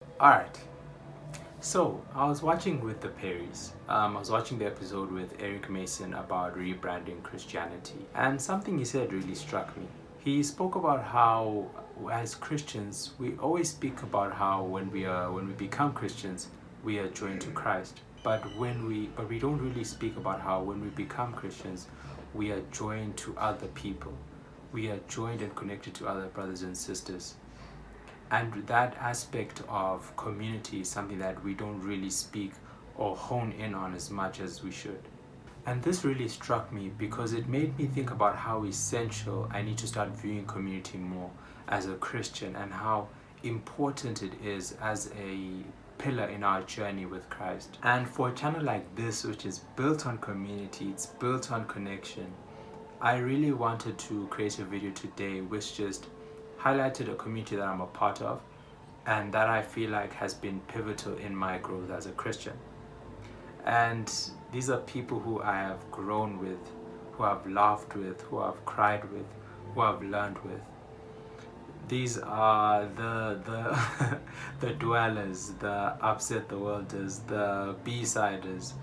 Alright, so I was watching with the Perrys. I was watching the episode with Eric Mason about rebranding Christianity, and something he said really struck me. He spoke about how, as Christians, we always speak about how when we become Christians, we are joined to Christ. But we don't really speak about how when we become Christians, we are joined to other people. We are joined and connected to other brothers and sisters, and that aspect of community is something that we don't really speak or hone in on as much as we should. And this really struck me because it made me think about how essential I need to start viewing community more as a Christian, and how important it is as a pillar in our journey with Christ. And for a channel like this, which is built on community, it's built on connection, I really wanted to create a video today which just highlighted a community that I'm a part of and that I feel like has been pivotal in my growth as a Christian. And these are people who I have grown with, who I've laughed with, who I've cried with, who I've learned with. These are the the dwellers, the upset the worlders, the B-siders.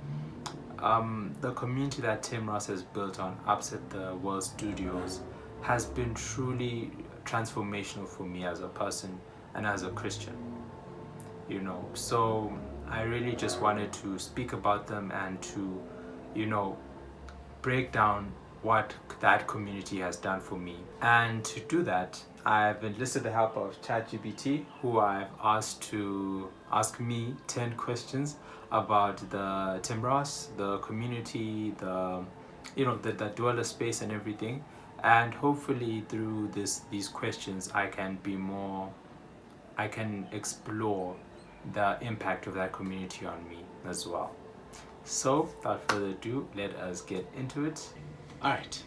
The community that Tim Ross has built on Upset the World Studios has been truly transformational for me as a person and as a Christian. So I really just wanted to speak about them and to, you know, break down what that community has done for me. And to do that, I've enlisted the help of ChatGPT, who I've asked to ask me 10 questions about the Tim Ross, the community, the dweller space and everything. And hopefully through these questions, I can explore the impact of that community on me as well. So, without further ado, let us get into it. Alright,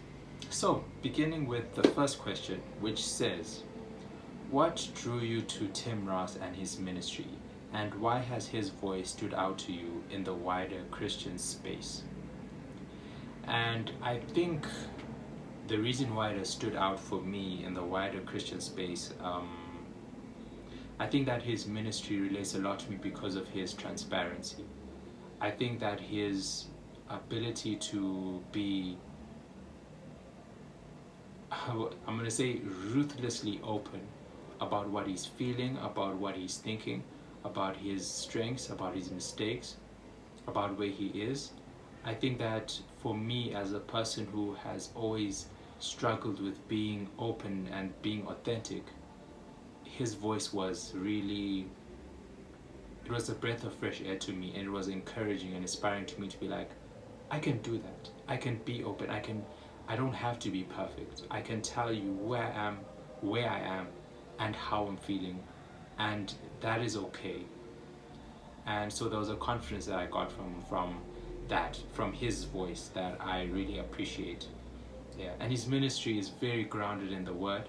so beginning with the first question, which says, what drew you to Tim Ross and his ministry, and why has his voice stood out to you in the wider Christian space? And I think the reason why it has stood out for me in the wider Christian space, I think that his ministry relates a lot to me because of his transparency. I think that his ability to be, I'm going to say, ruthlessly open about what he's feeling, about what he's thinking, about his strengths, about his mistakes, about where he is. I think that for me, as a person who has always struggled with being open and being authentic, his voice was really, it was a breath of fresh air to me, and it was encouraging and inspiring to me to be like, I can do that. I can be open. I don't have to be perfect. I can tell you where I am, and how I'm feeling, and that is okay. And so there was a confidence that I got from his voice that I really appreciate. Yeah, and his ministry is very grounded in the word,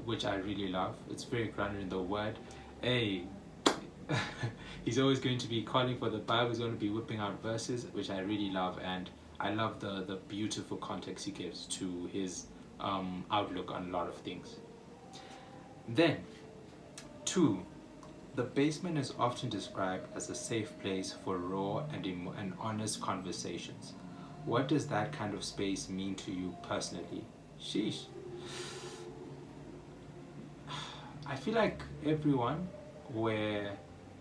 which I really love. It's very grounded in the word. Hey, he's always going to be calling for the Bible. He's going to be whipping out verses, which I really love, and I love the beautiful context he gives to his outlook on a lot of things. Then, two, the basement is often described as a safe place for raw and honest conversations. What does that kind of space mean to you personally? Sheesh. I feel like everyone, where,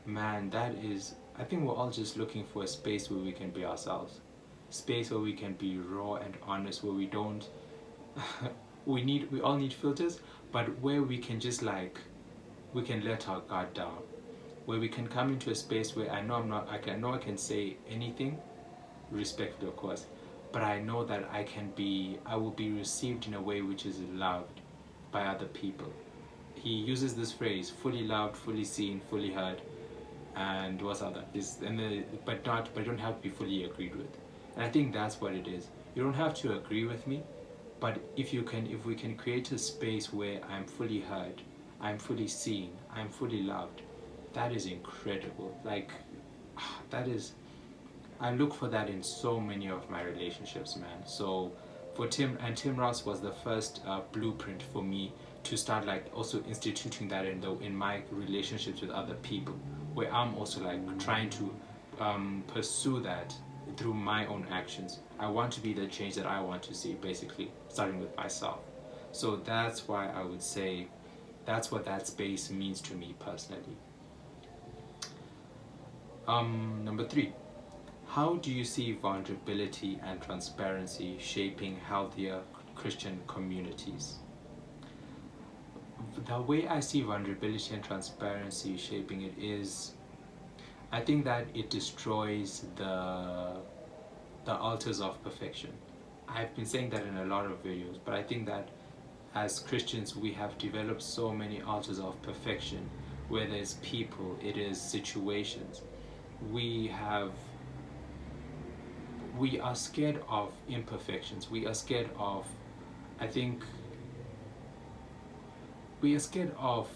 man, that is, I think we're all just looking for a space where we can be ourselves. Space where we can be raw and honest, where we don't, we all need filters, but where we can just we can let our guard down. Where we can come into a space where I know I can say anything, respectfully of course, but I know that I will be received in a way which is loved by other people. He uses this phrase, fully loved, fully seen, fully heard, and what's other is but you don't have to be fully agreed with. And I think that's what it is. You don't have to agree with me, but if we can create a space where I'm fully heard, I'm fully seen, I'm fully loved, that is incredible. That is, I look for that in so many of my relationships, man. So Tim Ross was the first blueprint for me to start like also instituting that in my relationships with other people, where I'm also like trying to pursue that through my own actions. I want to be the change that I want to see, basically starting with myself. So that's why I would say that's what that space means to me personally. Number 3, how do you see vulnerability and transparency shaping healthier Christian communities? The way I see vulnerability and transparency shaping it is, I think that it destroys the altars of perfection. I've been saying that in a lot of videos, but I think that as Christians we have developed so many altars of perfection, whether it's people, it is situations. We are scared of imperfections. We are scared of, I think, we are scared of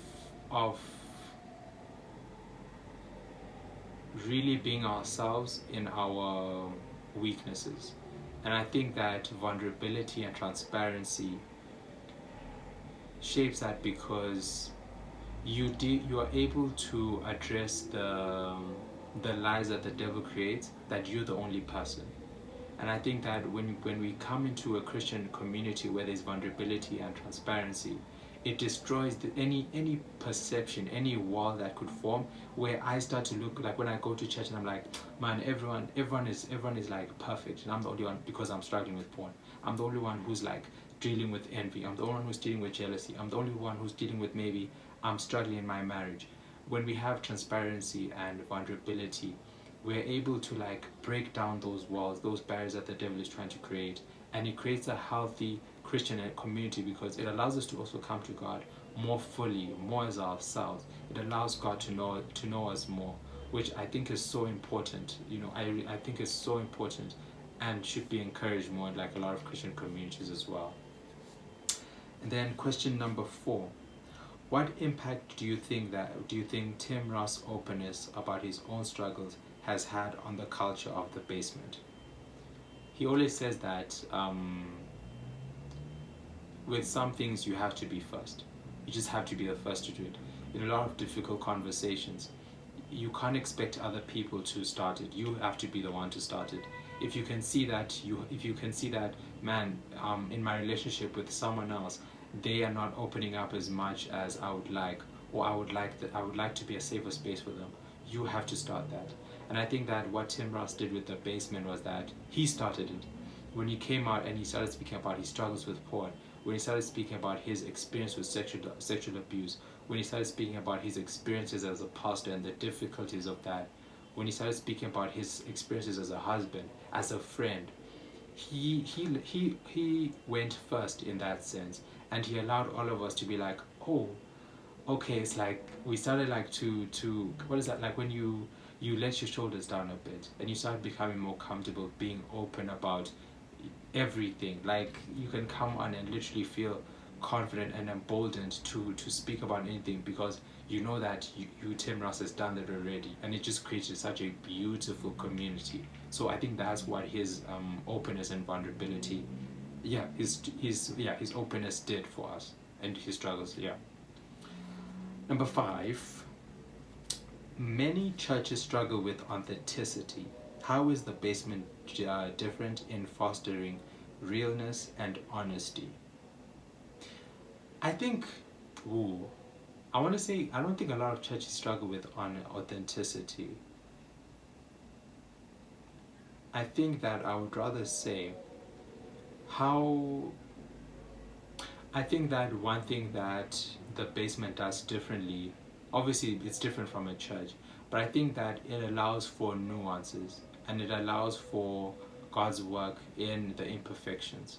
really being ourselves in our weaknesses. And I think that vulnerability and transparency shapes that, because you are able to address the lies that the devil creates, that you're the only person. And I think that when we come into a Christian community where there's vulnerability and transparency, it destroys any perception, any wall that could form, where I start to look like, when I go to church and I'm like, man, everyone is like perfect, and I'm the only one, because I'm struggling with porn. I'm the only one who's like dealing with envy. I'm the only one who's dealing with jealousy. I'm the only one who's dealing with, maybe I'm struggling in my marriage. When we have transparency and vulnerability, we're able to like break down those walls, those barriers that the devil is trying to create, and it creates a healthy Christian community, because it allows us to also come to God more fully, more as ourselves. It allows God to know us more, which I think is so important. I think is so important and should be encouraged more in like a lot of Christian communities as well. And then question number 4. What impact do you think Tim Ross' openness about his own struggles has had on the culture of the basement? He always says that with some things you have to be first. You just have to be the first to do it. In a lot of difficult conversations, you can't expect other people to start it. You have to be the one to start it. If you can see that, man, in my relationship with someone else, they are not opening up as much as I would like, or I would like to be a safer space for them. You have to start that. And I think that what Tim Ross did with the basement was that he started it. When he came out and he started speaking about his struggles with porn, when he started speaking about his experience with sexual abuse, when he started speaking about his experiences as a pastor and the difficulties of that, when he started speaking about his experiences as a husband, as a friend, he went first in that sense, and he allowed all of us to be like, oh, okay. It's like we started like to what is that, like when you let your shoulders down a bit and you start becoming more comfortable being open about everything. Like you can come on and literally feel confident and emboldened to speak about anything, because you know that Tim Ross has done that already, and it just created such a beautiful community. So I think that's what his openness and vulnerability, his openness did for us, and his struggles. Number 5, many churches struggle with authenticity. How is the basement different in fostering realness and honesty? I think, I want to say, I don't think a lot of churches struggle with authenticity. I think that I would rather say I think that one thing that the basement does differently, obviously it's different from a church, but I think that it allows for nuances, and it allows for God's work in the imperfections.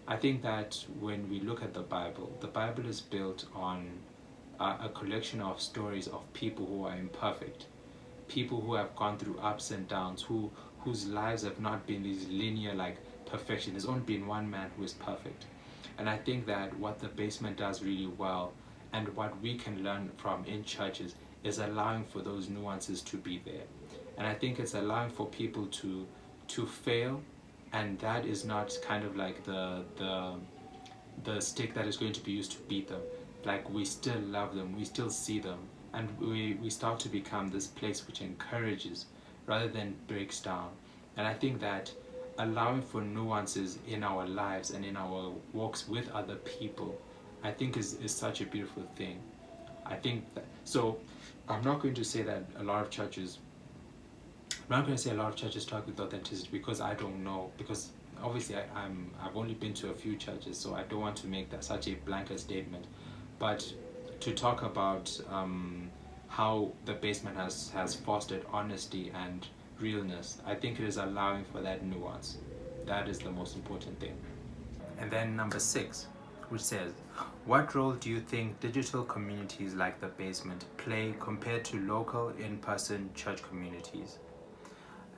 I think that when we look at the Bible is built on a collection of stories of people who are imperfect, people who have gone through ups and downs, whose lives have not been this linear like perfection. There's only been one man who is perfect. And I think that what the basement does really well, and what we can learn from in churches, is allowing for those nuances to be there. And I think it's allowing for people to fail, and that is not kind of like the the stick that is going to be used to beat them. Like, we still love them, we still see them, and we start to become this place which encourages rather than breaks down. And I think that allowing for nuances in our lives and in our walks with other people, I think is such a beautiful thing. I think that, so I'm not going to say that a lot of churches I'm not going to say a lot of churches struggle with authenticity, because I don't know, because obviously I've only been to a few churches, so I don't want to make that such a blanket statement. But to talk about how the basement has fostered honesty and realness, I think it is allowing for that nuance. That is the most important thing. And then number 6, which says, what role do you think digital communities like the basement play compared to local in-person church communities?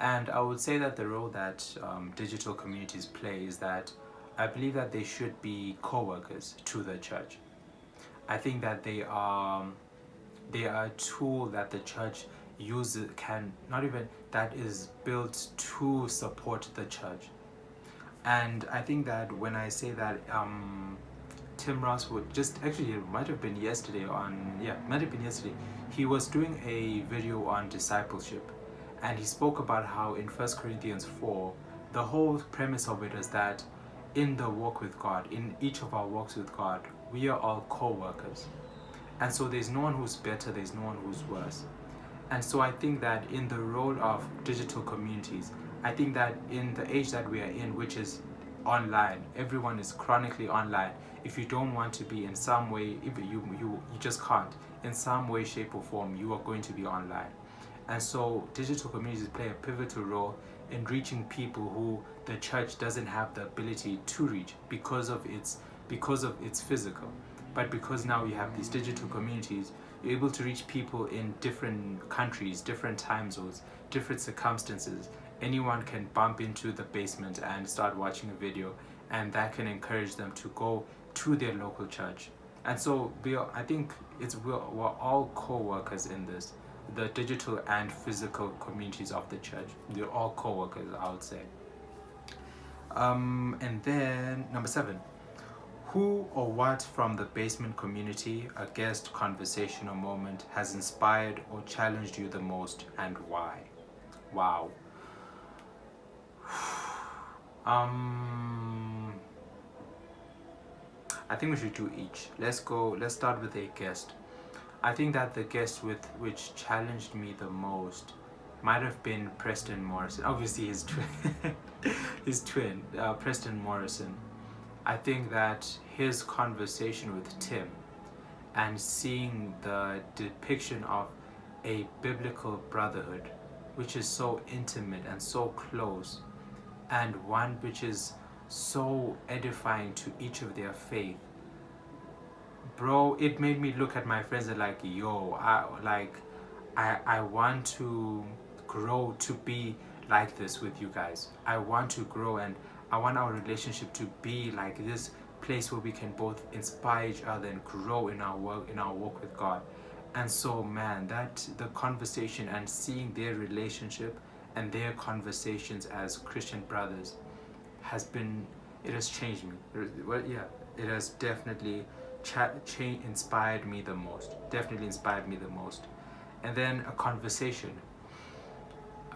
And I would say that the role that digital communities play is that I believe that they should be co-workers to the church. I think that they are a tool that the church uses, can not even, that is built to support the church. And I think that when I say that Tim Ross would just, actually it might have been yesterday he was doing a video on discipleship, and he spoke about how in 1 Corinthians 4, the whole premise of it is that in the walk with God, in each of our walks with God, we are all co-workers. And so there's no one who's better, there's no one who's worse. And so I think that in the role of digital communities, I think that in the age that we are in, which is online, everyone is chronically online. If you don't want to be in some way, if you just can't, in some way, shape or form, you are going to be online. And so digital communities play a pivotal role in reaching people who the church doesn't have the ability to reach because of its physical. But because now you have these digital communities, you're able to reach people in different countries, different time zones, different circumstances. Anyone can bump into the basement and start watching a video, and that can encourage them to go to their local church. And so I think we're all co-workers in this, the digital and physical communities of the church. They're all co-workers, I would say. And then number 7, who or what from the basement community, a guest, conversation, or moment has inspired or challenged you the most, and why? Wow. I think we should do each. Let's start with a guest. I think that the guest which challenged me the most might have been Preston Morrison. Obviously his twin, Preston Morrison. I think that his conversation with Tim and seeing the depiction of a biblical brotherhood, which is so intimate and so close, and one which is so edifying to each of their faith. Bro, it made me look at my friends and like, yo, I want to grow to be like this with you guys. I want to grow, and I want our relationship to be like this place where we can both inspire each other and grow in our walk with God. And so, man, that the conversation and seeing their relationship and their conversations as Christian brothers it has changed me. It has definitely inspired me the most. Definitely inspired me the most. And then a conversation.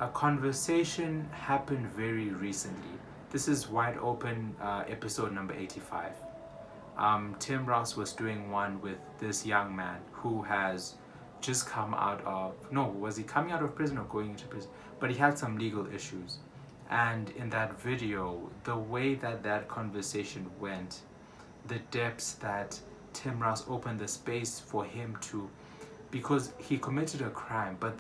A conversation happened very recently. This is Wide Open, episode number 85. Tim Ross was doing one with this young man who has just come out of, no, was he coming out of prison or going into prison? But he had some legal issues. And in that video, the way that conversation went, the depths that Tim Ross opened the space for him to, because he committed a crime, but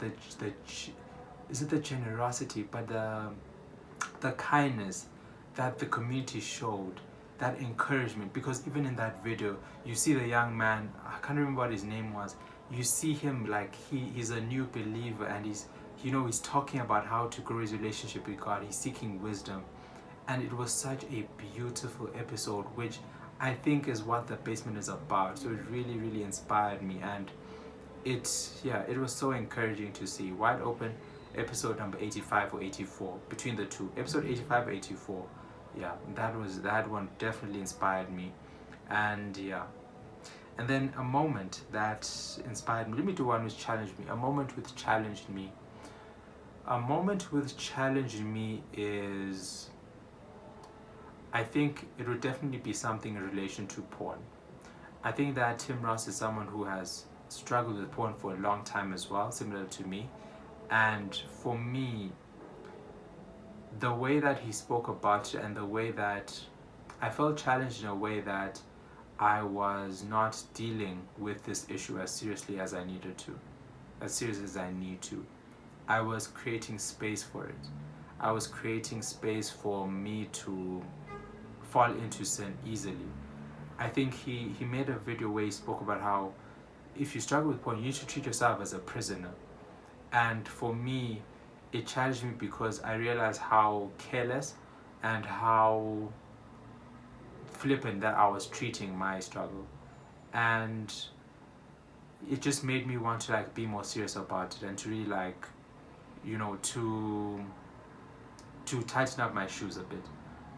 is it the generosity, but the kindness that the community showed, that encouragement, because even in that video, you see the young man, I can't remember what his name was, you see him like he's a new believer, and he's talking about how to grow his relationship with God, he's seeking wisdom. And it was such a beautiful episode, which I think is what the basement is about. So it really, really inspired me, and it was so encouraging to see. Wide Open, episode number 85 or 84, between the two, episode 85 or 84. Yeah, that one definitely inspired me. And yeah. And then a moment that inspired me. Let me do one which challenged me. A moment which challenged me. A moment which challenged me is, I think it would definitely be something in relation to porn. I think that Tim Ross is someone who has struggled with porn for a long time as well, similar to me. And for me, the way that he spoke about it and the way that I felt challenged in a way that I was not dealing with this issue as seriously as I needed to, as serious as I need to. I was creating space for it. I was creating space for me to fall into sin easily. I think he made a video where he spoke about how if you struggle with porn, you need to treat yourself as a prisoner. And for me, it challenged me because I realized how careless and how flippant that I was treating my struggle. And it just made me want to like be more serious about it and to really like, you know, to tighten up my shoes a bit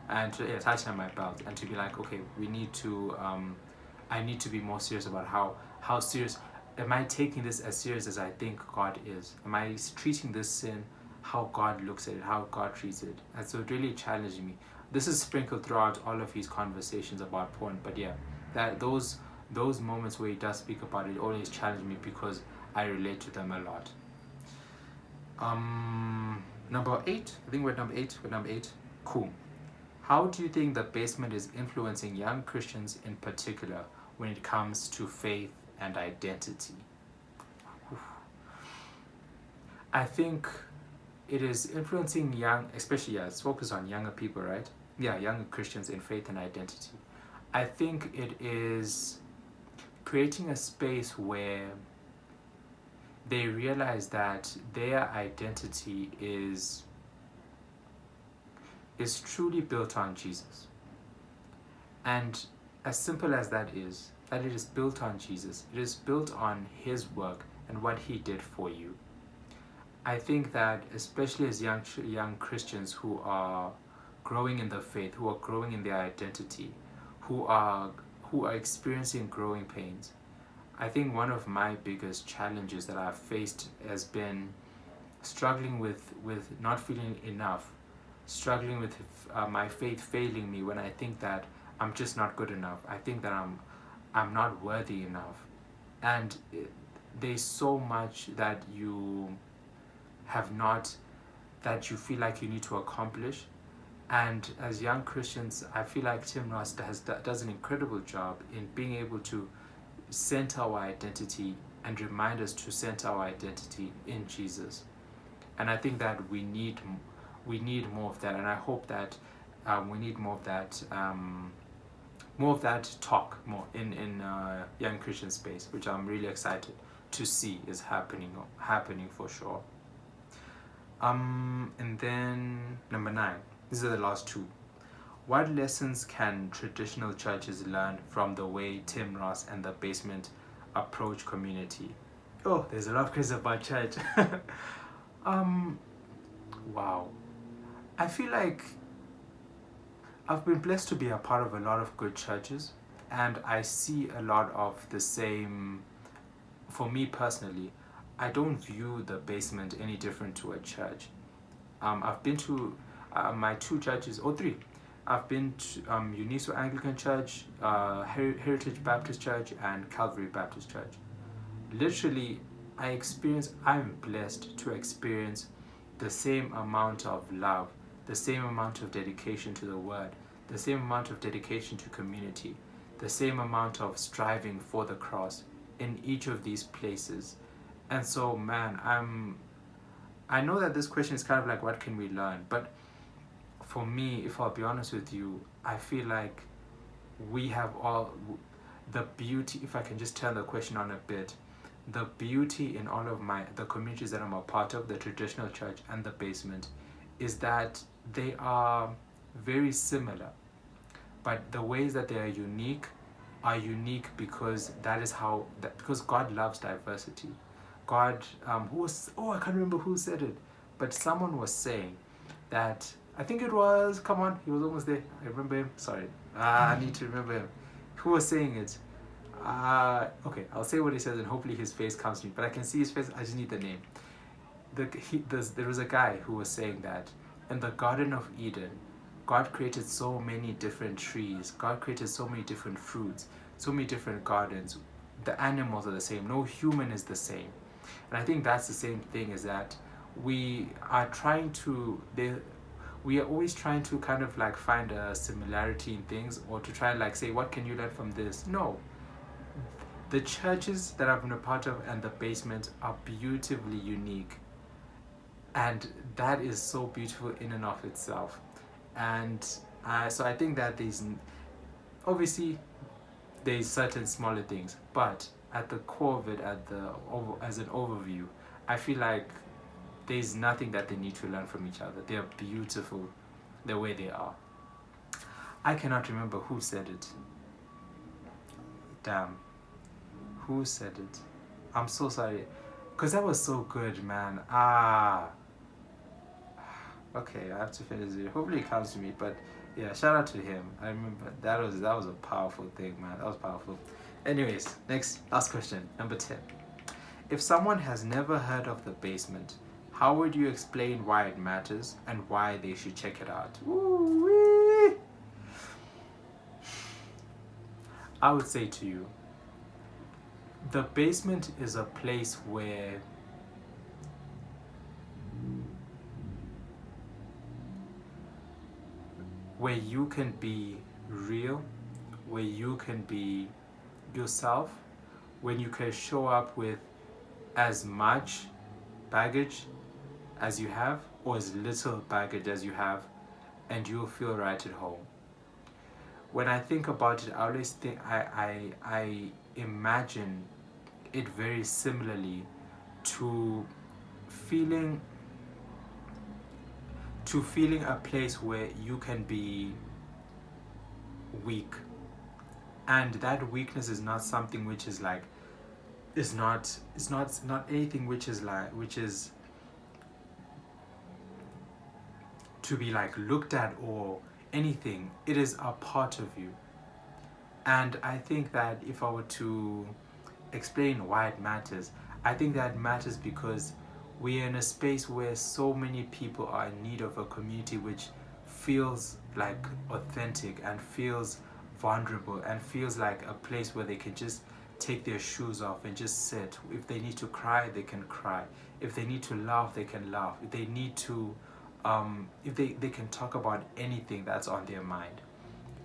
and to tighten up my belt and to be like, okay, we need to I need to be more serious about how serious am I taking this as serious as I think God is. Am I treating this sin how God looks at it, how God treats it? And so it really challenged me. This is sprinkled throughout all of his conversations about porn, but yeah, that those moments where he does speak about it always challenge me because I relate to them a lot. Number 8. I think we're at number 8. We're number 8. Cool. How do you think the basement is influencing young Christians in particular when it comes to faith and identity? I think it is influencing young, especially it's focused on younger people, right? Yeah, younger Christians in faith and identity. I think it is creating a space where they realize that their identity is truly built on Jesus. And as simple as that is, that it is built on Jesus. It is built on his work and what he did for you. I think that especially as young Christians who are growing in the faith, who are growing in their identity, who are experiencing growing pains, I think one of my biggest challenges that I've faced has been struggling with not feeling enough, struggling with my faith failing me when I think that I'm just not good enough. I think that I'm not worthy enough. And there's so much that you have not, that you feel like you need to accomplish. And as young Christians, I feel like Tim Ross does an incredible job in being able to center our identity and remind us to center our identity in Jesus. And I think that we need more of that, and I hope that we need more of that talk more in young Christian space, which I'm really excited to see is happening for sure. And then number 9. These are the last 2. What lessons can traditional churches learn from the way Tim Ross and the Basement approach community? Oh, there's a lot of questions about church. Wow. I feel like I've been blessed to be a part of a lot of good churches, and I see a lot of the same. For me personally, I don't view the Basement any different to a church. I've been to my 2 churches, or 3. I've been to Uniso Anglican Church, Heritage Baptist Church, and Calvary Baptist Church. Literally, I'm blessed to experience the same amount of love, the same amount of dedication to the word, the same amount of dedication to community, the same amount of striving for the cross in each of these places. And so, man, I know that this question is kind of like, what can we learn? But for me, if I'll be honest with you, I feel like we have all the beauty, if I can just turn the question on a bit, the beauty in all of the communities that I'm a part of, the traditional church and the Basement, is that they are very similar, but the ways that they are unique because because God loves diversity. God, I can't remember who said it, but someone was saying that, I think it was, come on, he was almost there. I remember him. Sorry, I need to remember him. who was saying it. Okay, I'll say what he says and hopefully his face comes to me. But I can see his face. I just need the name. There was a guy who was saying that in the Garden of Eden, God created so many different trees. God created so many different fruits, so many different gardens. The animals are the same. No human is the same. And I think that's the same thing, is that we are trying to we are always trying to kind of like find a similarity in things, or to try and like say, what can you learn from this? No. The churches that I've been a part of and the basement are beautifully unique. And that is so beautiful in and of itself. And so I think that obviously there's certain smaller things, but at the core of it, as an overview, I feel like there's nothing that they need to learn from each other. They are beautiful the way they are. I cannot remember who said it. Damn. Who said it? I'm so sorry. Because that was so good, man. Okay, I have to finish it. Hopefully it comes to me, but yeah, shout out to him. I remember that was a powerful thing, man. That was powerful. Anyways, last question, number 10. If someone has never heard of the basement, how would you explain why it matters and why they should check it out? Woo-wee! I would say to you, the basement is a place where you can be real, where you can be yourself, when you can show up with as much baggage as you have, or as little baggage as you have, and you'll feel right at home. When I think about it, I always think I imagine it very similarly to feeling a place where you can be weak, and that weakness is not something which is like, it's not anything which is to be like looked at or anything. It is a part of you. And I think that if I were to explain why it matters, I think that matters because we're in a space where so many people are in need of a community which feels like authentic and feels vulnerable and feels like a place where they can just take their shoes off and just sit. If they need to cry, they can cry. If they need to laugh, they can laugh. If they need to if they can talk about anything that's on their mind.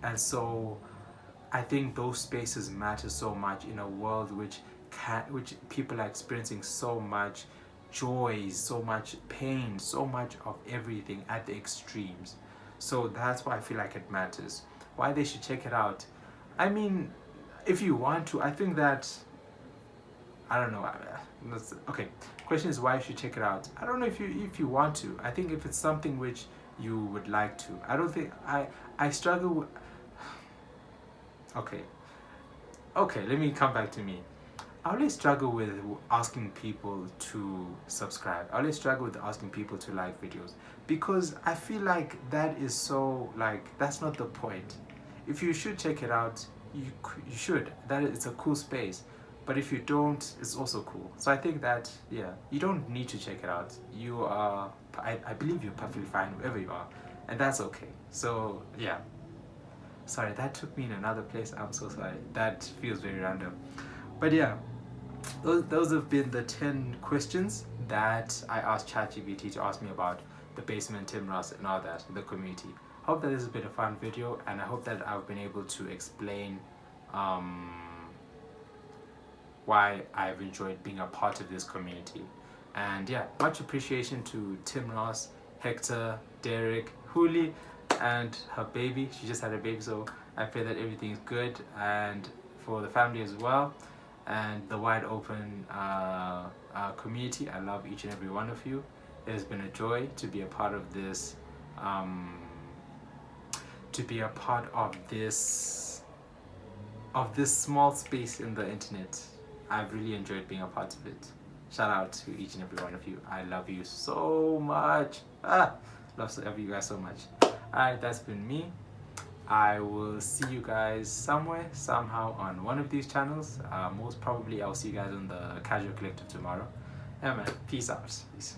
And so I think those spaces matter so much in a world which people are experiencing so much joy, so much pain, so much of everything at the extremes. So that's why I feel like it matters. Why they should check it out. I mean, if you want to, I think that, I don't know. Okay, question is why you should check it out. I don't know if you want to. I think if it's something which you would like to. I don't think I struggle with, okay, let me come back to me. I always struggle with asking people to subscribe. I always struggle with asking people to like videos, because I feel like that is so, like, that's not the point. If you should check it out, you should. It's a cool space. But if you don't, it's also cool. So I think that, yeah, you don't need to check it out. You are, I believe you're perfectly fine wherever you are, and that's okay. So yeah. Sorry, that took me in another place. I'm so sorry. That feels very random. But yeah, those have been the 10 questions that I asked ChatGPT to ask me about the basement, Tim Ross, and all that, the community. Hope that this has been a fun video, and I hope that I've been able to explain why I've enjoyed being a part of this community. And yeah, much appreciation to Tim Ross, Hector, Derek, Huli, and her baby. She just had a baby, so I pray that everything is good, and for the family as well, and the wide open community. I love each and every one of you. It has been a joy to be a part of this small space in the internet. I've really enjoyed being a part of it. Shout out to each and every one of you. I love you so much. Love you guys so much. Alright, that's been me. I will see you guys somewhere, somehow on one of these channels. Most probably, I'll see you guys on the Casual Collective tomorrow. Yeah, man. Peace out. Peace.